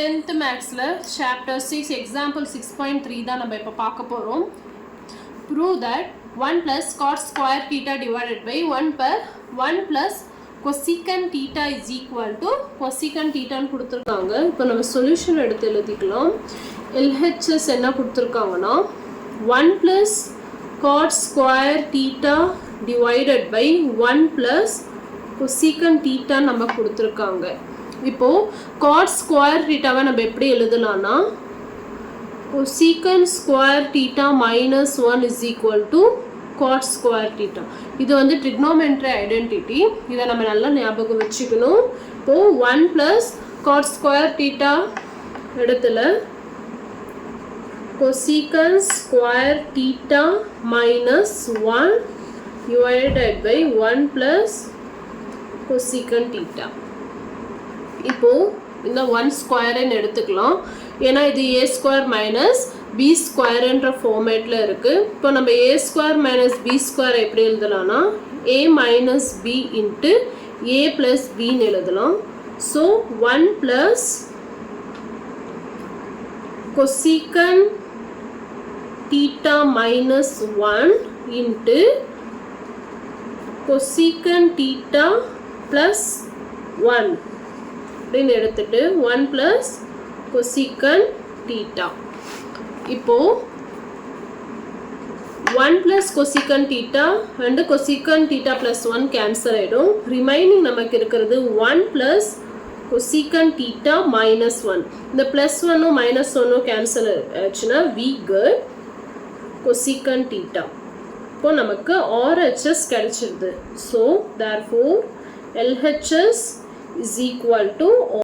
10th Maxல Chapter 6 Example 6.3 தான் நம்ம இப்போ பார்க்க போகிறோம். Prove that 1 plus cot square theta divided by 1 plus cosecant theta is equal to cosecant theta ன்னு கொடுத்துருக்காங்க. இப்போ நம்ம சொல்யூஷன் எடுத்து எழுதிக்கலாம். LHS என்ன கொடுத்துருக்காங்கன்னா 1 plus cot square theta divided by 1 plus cosecant theta நம்ம கொடுத்துருக்காங்க. இப்போ cot square theta வை நம்ம எப்படி எழுதலாம்னா cosecant square theta minus 1 is equal to cot square theta. இது வந்து trigonometry identity. இதை நம்ம நல்லா ஞாபகம் வச்சுக்கணும். இப்போ 1 plus cot square theta இடத்துல cosecant square theta minus 1 divided by 1 plus cosecant theta. இப்போ இந்த 1 ஸ்கொயர் எடுத்துக்கலாம். ஏன்னா இது a ஸ்கொயர் மைனஸ் b ஸ்கொயர்ன்ற ஃபார்மேட்டில் இருக்குது. இப்போ நம்ம a square minus b square எப்படி எழுதலாம்னா a minus b into a plus பின்னு எழுதலாம். So 1 plus cosecant theta minus 1 into cosecant theta plus 1 அப்படின்னு எடுத்துட்டு 1 plus cosecant theta. இப்போ 1 plus cosecant theta and cosecant theta plus 1 cancel ஆயிடும். Remaining நமக்கு இருக்கிறது 1 plus cosecant theta minus 1. இந்த plus 1 minus 1 cancel ஆச்சுன்னா we get cosecant theta. இப்போ நமக்கு RHS கிடைச்சிருது. So therefore LHS is equal to